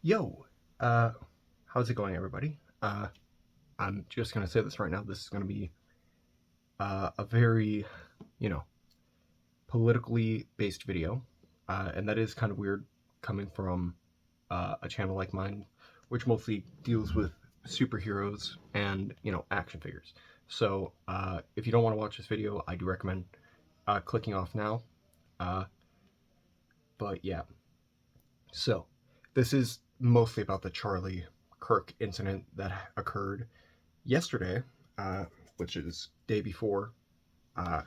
Yo, how's it going, everybody? I'm just gonna say this right now. This is gonna be a very, you know, politically based video, and that is kind of weird coming from a channel like mine, which mostly deals with superheroes and action figures. So, if you don't want to watch this video, I do recommend clicking off now. Uh, but yeah, so this is mostly about the Charlie Kirk incident that occurred yesterday, uh, which is day before uh,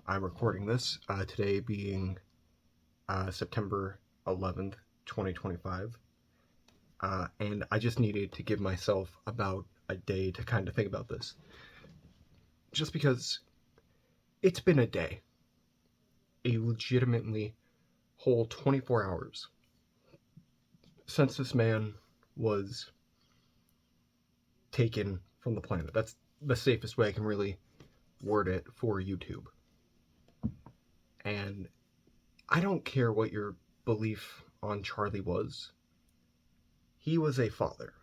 I'm recording this, today being September 11th, 2025. And I just needed to give myself about a day to kind of think about this. Just because it's been a day, a legitimately whole 24 hours since this man was taken from the planet. That's the safest way I can really word it for YouTube. And I don't care what your belief on Charlie was. He was a father.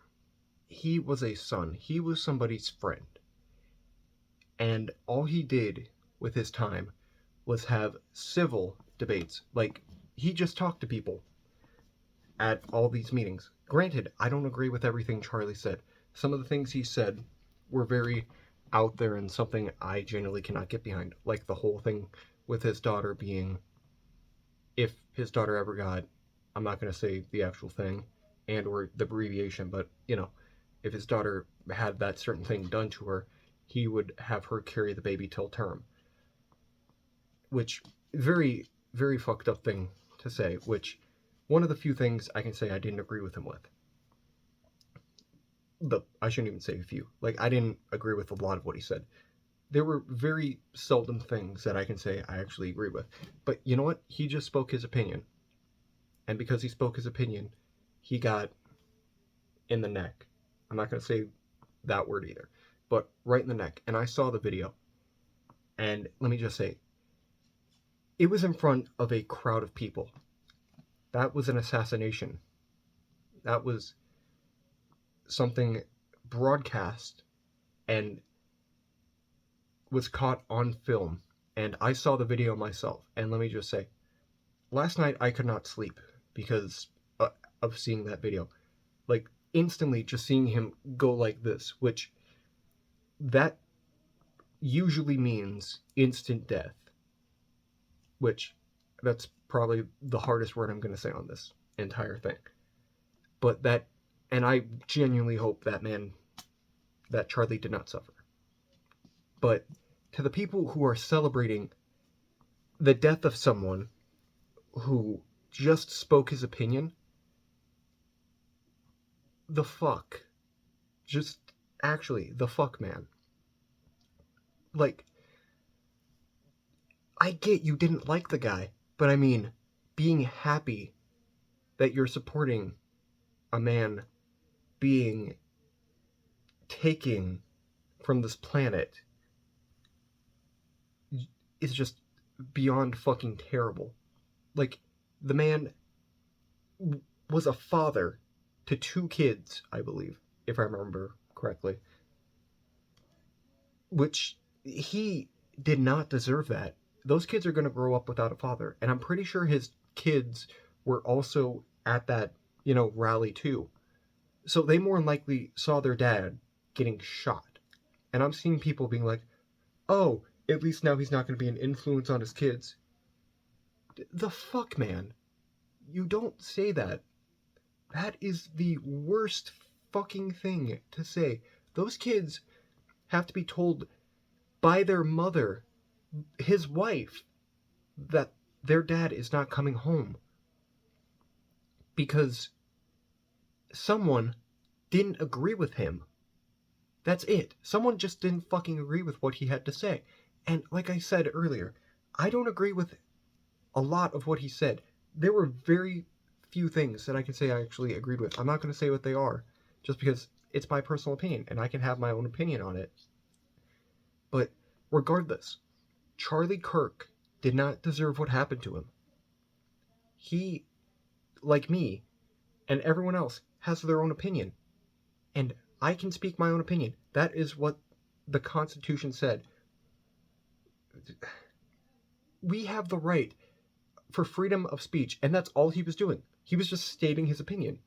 He was a son. He was somebody's friend. And all he did with his time was have civil debates. Like, he just talked to people at all these meetings. Granted, I don't agree with everything Charlie said. Some of the things he said were very out there and something I genuinely cannot get behind. Like the whole thing with his daughter being, if his daughter ever got, I'm not going to say the actual thing and or the abbreviation, but if his daughter had that certain thing done to her, he would have her carry the baby till term. Which, very, very fucked up thing to say, which one of the few things I can say I didn't agree with him with. I shouldn't even say a few. Like, I didn't agree with a lot of what he said. There were very seldom things that I can say I actually agree with. But you know what? He just spoke his opinion. And because he spoke his opinion, he got in the neck. I'm not going to say that word either, but right in the neck. And I saw the video. And let me just say, it was in front of a crowd of people. That was an assassination. That was something broadcast and was caught on film. And I saw the video myself. And let me just say, last night I could not sleep because of seeing that video. Like, instantly just seeing him go like this, which that usually means instant death, which that's probably the hardest word I'm going to say on this entire thing. But that, and I genuinely hope that Charlie did not suffer. But to the people who are celebrating the death of someone who just spoke his opinion, the fuck. Just actually, the fuck, man. Like, I get you didn't like the guy, but I mean, being happy that you're supporting a man being taken from this planet is just beyond fucking terrible. Like, the man was a father to two kids, I believe, if I remember correctly. Which, he did not deserve that. Those kids are going to grow up without a father. And I'm pretty sure his kids were also at that, rally too. So they more than likely saw their dad getting shot. And I'm seeing people being like, oh, at least now he's not going to be an influence on his kids. The fuck, man? You don't say that. That is the worst fucking thing to say. Those kids have to be told by their mother, his wife, that their dad is not coming home. Because someone didn't agree with him. That's it. Someone just didn't fucking agree with what he had to say. And like I said earlier, I don't agree with a lot of what he said. There were very few things that I can say I actually agreed with. I'm not going to say what they are, just because it's my personal opinion, and I can have my own opinion on it. But regardless, Charlie Kirk did not deserve what happened to him. He, like me, and everyone else has their own opinion. And I can speak my own opinion. That is what the Constitution said. We have the right for freedom of speech, and that's all he was doing. He was just stating his opinion.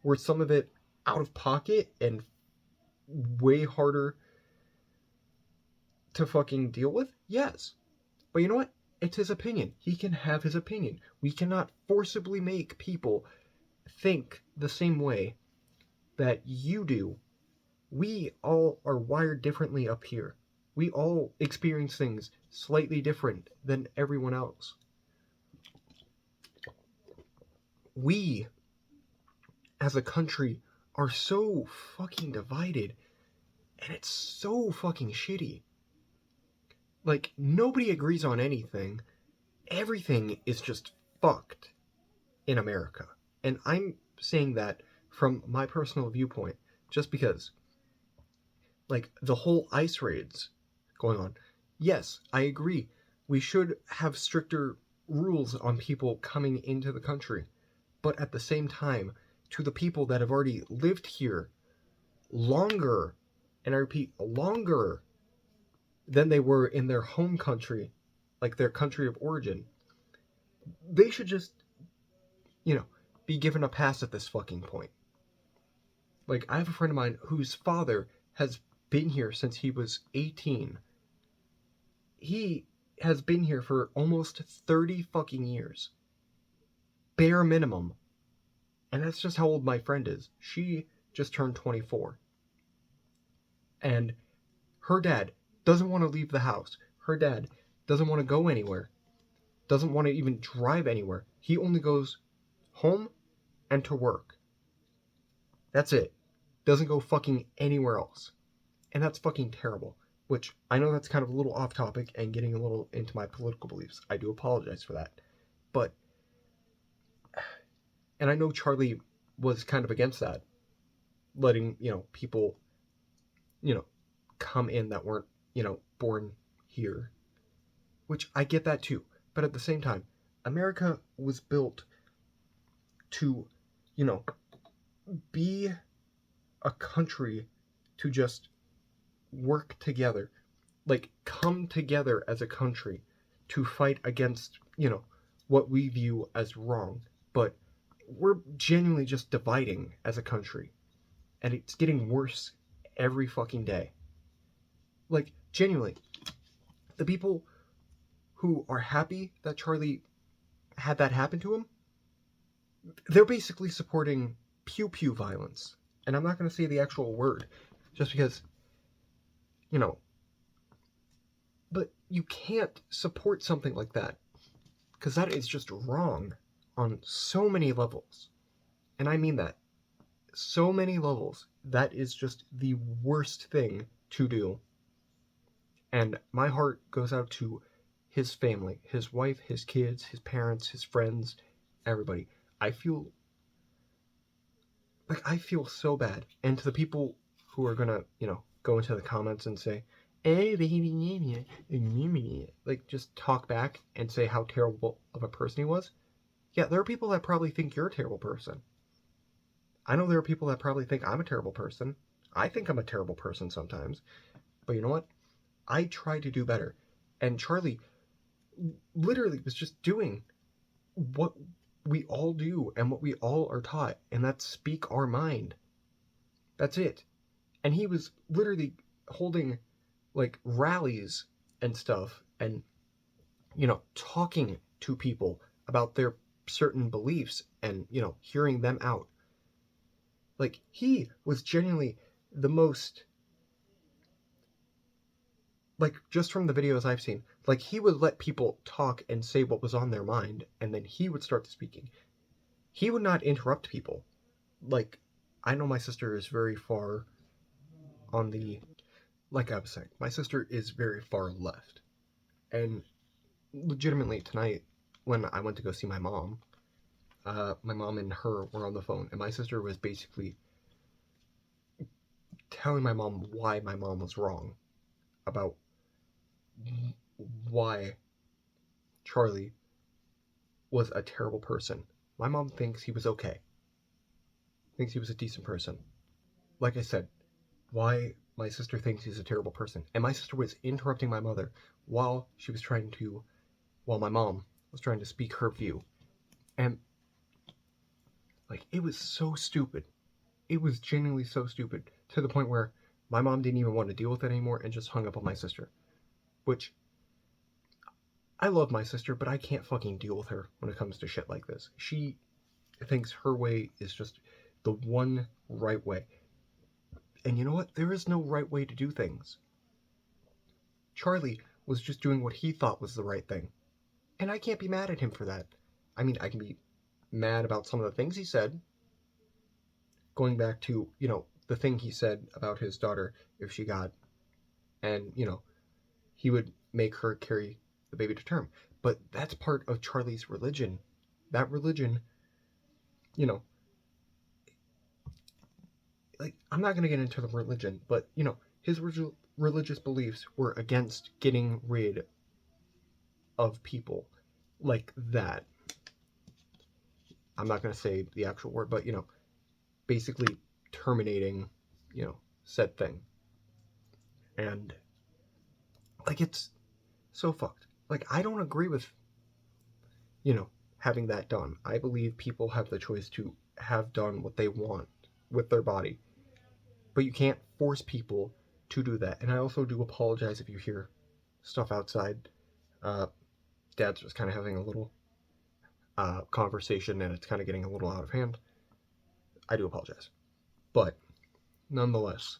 Were some of it out of pocket and way harder to fucking deal with? Yes. But you know what? It's his opinion. He can have his opinion. We cannot forcibly make people think the same way that you do. We all are wired differently up here. We all experience things slightly different than everyone else. We, as a country, are so fucking divided, and it's so fucking shitty. Like, nobody agrees on anything. Everything is just fucked in America. And I'm saying that from my personal viewpoint, just because, like, the whole ICE raids going on. Yes, I agree. We should have stricter rules on people coming into the country. But at the same time, to the people that have already lived here longer, and I repeat, longer than they were in their home country, like their country of origin, they should just, be given a pass at this fucking point. Like, I have a friend of mine whose father has been here since he was 18. He has been here for almost 30 fucking years. Bare minimum. And that's just how old my friend is. She just turned 24. And her dad doesn't want to leave the house. Her dad doesn't want to go anywhere. Doesn't want to even drive anywhere. He only goes home and to work. That's it. Doesn't go fucking anywhere else. And that's fucking terrible. Which, I know that's kind of a little off topic and getting a little into my political beliefs. I do apologize for that. But, and I know Charlie was kind of against that. Letting, people, come in that weren't, born here. Which, I get that too. But at the same time, America was built to, be a country to just work together. Like, come together as a country to fight against, what we view as wrong. But we're genuinely just dividing as a country. And it's getting worse every fucking day. Like, genuinely, the people who are happy that Charlie had that happen to him, they're basically supporting pew-pew violence. And I'm not going to say the actual word, just because, but you can't support something like that, because that is just wrong on so many levels. And I mean that. So many levels. That is just the worst thing to do. And my heart goes out to his family, his wife, his kids, his parents, his friends, everybody. I feel so bad. And to the people who are gonna, go into the comments and say, like, just talk back and say how terrible of a person he was. Yeah, there are people that probably think you're a terrible person. I know there are people that probably think I'm a terrible person. I think I'm a terrible person sometimes. But you know what? I try to do better. And Charlie literally was just doing what we all do and what we all are taught, and that's speak our mind. That's it. And he was literally holding, like, rallies and stuff, and, talking to people about their certain beliefs and, hearing them out. Like, he was genuinely the most, like, just from the videos I've seen, like, he would let people talk and say what was on their mind, and then he would start speaking. He would not interrupt people. Like, I know my sister is very far on the, like I was saying, my sister is very far left. And legitimately tonight, when I went to go see my mom and her were on the phone, and my sister was basically telling my mom why my mom was wrong about why Charlie was a terrible person. My mom thinks he was okay. thinks he was a decent person. Like I said, why my sister thinks he's a terrible person. And my sister was interrupting my mother while my mom was trying to speak her view. And, like, it was so stupid. It was genuinely so stupid to the point where my mom didn't even want to deal with it anymore and just hung up on my sister. Which, I love my sister, but I can't fucking deal with her when it comes to shit like this. She thinks her way is just the one right way. And you know what? There is no right way to do things. Charlie was just doing what he thought was the right thing. And I can't be mad at him for that. I mean, I can be mad about some of the things he said. Going back to, the thing he said about his daughter if she got, and, he would make her carry the baby to term. But that's part of Charlie's religion. That religion, like, I'm not going to get into the religion, but, his religious beliefs were against getting rid of people like that. I'm not going to say the actual word, but, basically terminating, said thing. And, like, it's so fucked. Like, I don't agree with, having that done. I believe people have the choice to have done what they want with their body. But you can't force people to do that. And I also do apologize if you hear stuff outside. Dad's just kind of having a little conversation and it's kind of getting a little out of hand. I do apologize. But, nonetheless,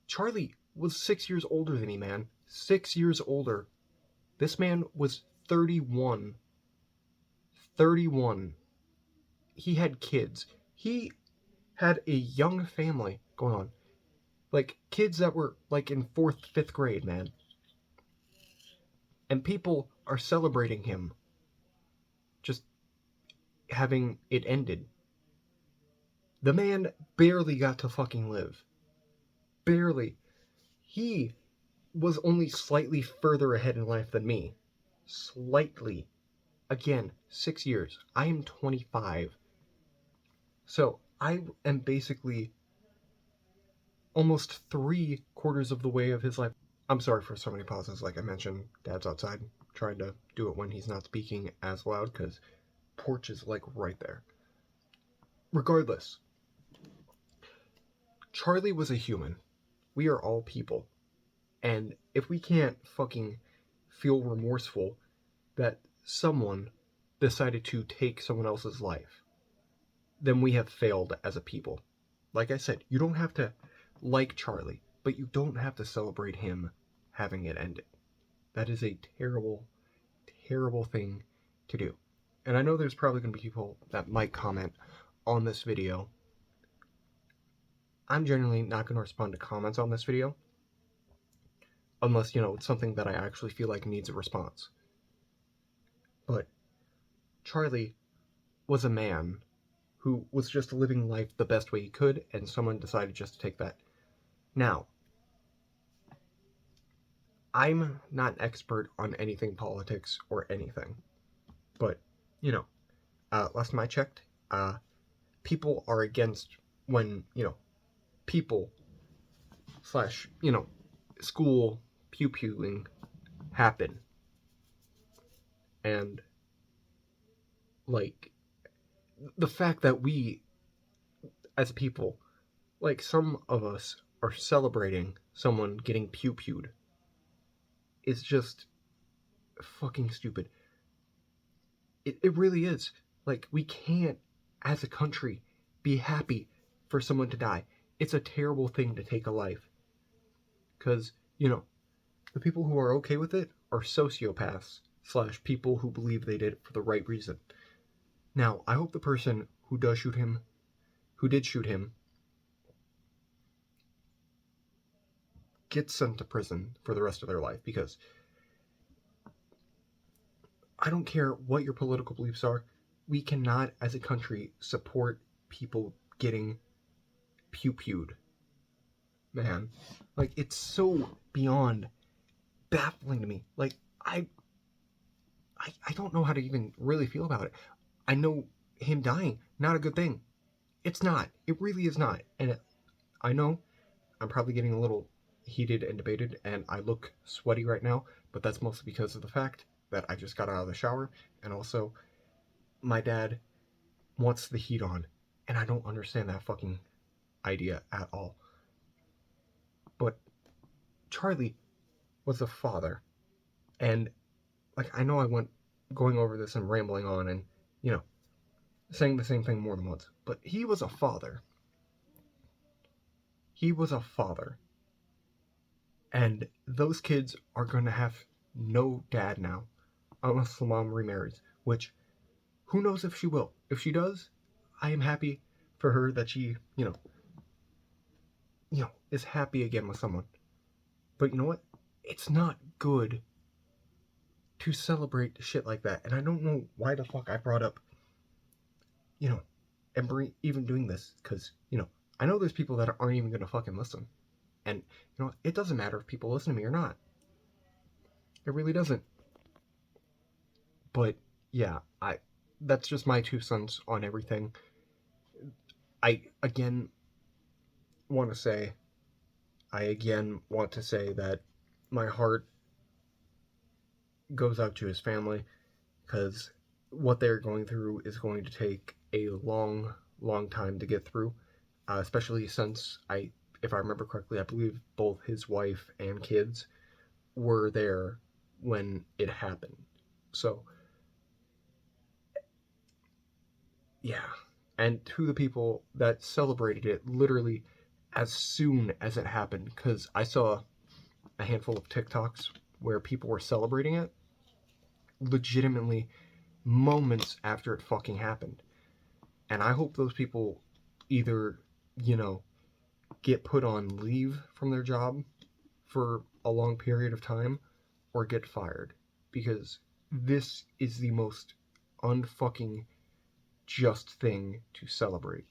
Charlie was 6 years older than me, man. 6 years older. This man was 31. 31. He had kids. He had a young family going on. Like, kids that were, like, in 4th, 5th grade, man. And people are celebrating him just having it ended. The man barely got to fucking live. Barely. He was only slightly further ahead in life than me. Slightly. Again, 6 years. I am 25. So, I am basically almost 3/4 of the way of his life. I'm sorry for so many pauses. Like I mentioned, Dad's outside trying to do it when he's not speaking as loud because porch is like right there. Regardless, Charlie was a human. We are all people. And if we can't fucking feel remorseful that someone decided to take someone else's life, then we have failed as a people. Like I said, you don't have to like Charlie, but you don't have to celebrate him having it ended. That is a terrible, terrible thing to do. And I know there's probably going to be people that might comment on this video. I'm generally not going to respond to comments on this video unless, it's something that I actually feel like needs a response. But Charlie was a man who was just living life the best way he could, and someone decided just to take that. Now, I'm not an expert on anything politics or anything, but, last time I checked, people are against when, people / school pew-pewing happen. And, like, the fact that we, as people, like, some of us are celebrating someone getting pew-pewed is just fucking stupid. It really is. Like, we can't, as a country, be happy for someone to die. It's a terrible thing to take a life. Because, the people who are okay with it are sociopaths / people who believe they did it for the right reason. Now, I hope the person who did shoot him, gets sent to prison for the rest of their life, because I don't care what your political beliefs are, we cannot, as a country, support people getting pew-pewed. Man, like, it's so beyond baffling to me. Like, I don't know how to even really feel about it. I know him dying, not a good thing. It's not. It really is not. And I know I'm probably getting a little heated and debated, and I look sweaty right now, but that's mostly because of the fact that I just got out of the shower, and also my dad wants the heat on, and I don't understand that fucking idea at all. But Charlie was a father, and like I know I went going over this and rambling on and, you know, saying the same thing more than once, but he was a father. He was a father. And those kids are going to have no dad now unless the mom remarries, which who knows if she will. If she does, I am happy for her that she, is happy again with someone. But you know what? It's not good to celebrate shit like that. And I don't know why the fuck I brought up, and even doing this, because, I know there's people that aren't even going to fucking listen. And, it doesn't matter if people listen to me or not. It really doesn't. But, yeah, that's just my 2 cents on everything. I again want to say that my heart goes out to his family, because what they're going through is going to take a long, long time to get through, especially since if I remember correctly, I believe both his wife and kids were there when it happened. So, yeah. And to the people that celebrated it literally as soon as it happened, because I saw a handful of TikToks where people were celebrating it legitimately moments after it fucking happened. And I hope those people either, get put on leave from their job for a long period of time or get fired. Because this is the most unfucking just thing to celebrate.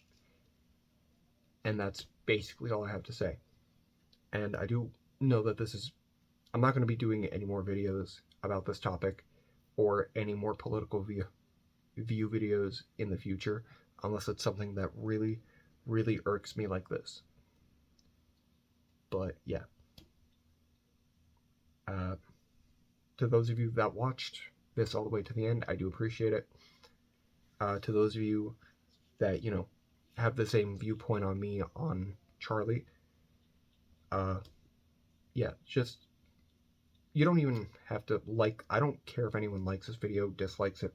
And that's basically all I have to say. And I do know that I'm not going to be doing any more videos about this topic or any more political view videos in the future unless it's something that really, really irks me like this. But yeah. To those of you that watched this all the way to the end, I do appreciate it. To those of you that, have the same viewpoint on me on Charlie, yeah, just, you don't even have to I don't care if anyone likes this video, dislikes it,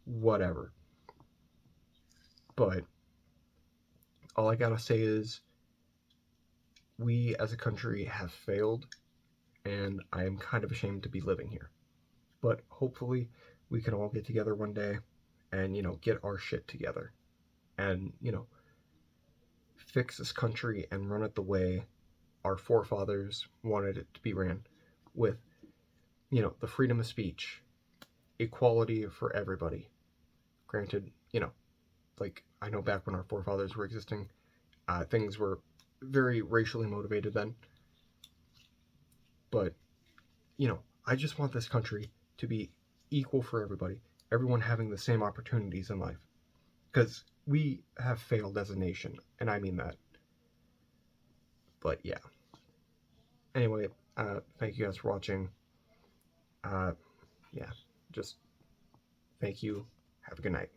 whatever. But all I gotta say is, we as a country have failed, and I am kind of ashamed to be living here. But hopefully we can all get together one day and, get our shit together and, fix this country and run it the way our forefathers wanted it to be ran, with, the freedom of speech, equality for everybody. Granted, like, I know back when our forefathers were existing, things were very racially motivated then. But, I just want this country to be equal for everybody, everyone having the same opportunities in life. Because we have failed as a nation, and I mean that. But yeah. Anyway, thank you guys for watching. Yeah, just thank you. Have a good night.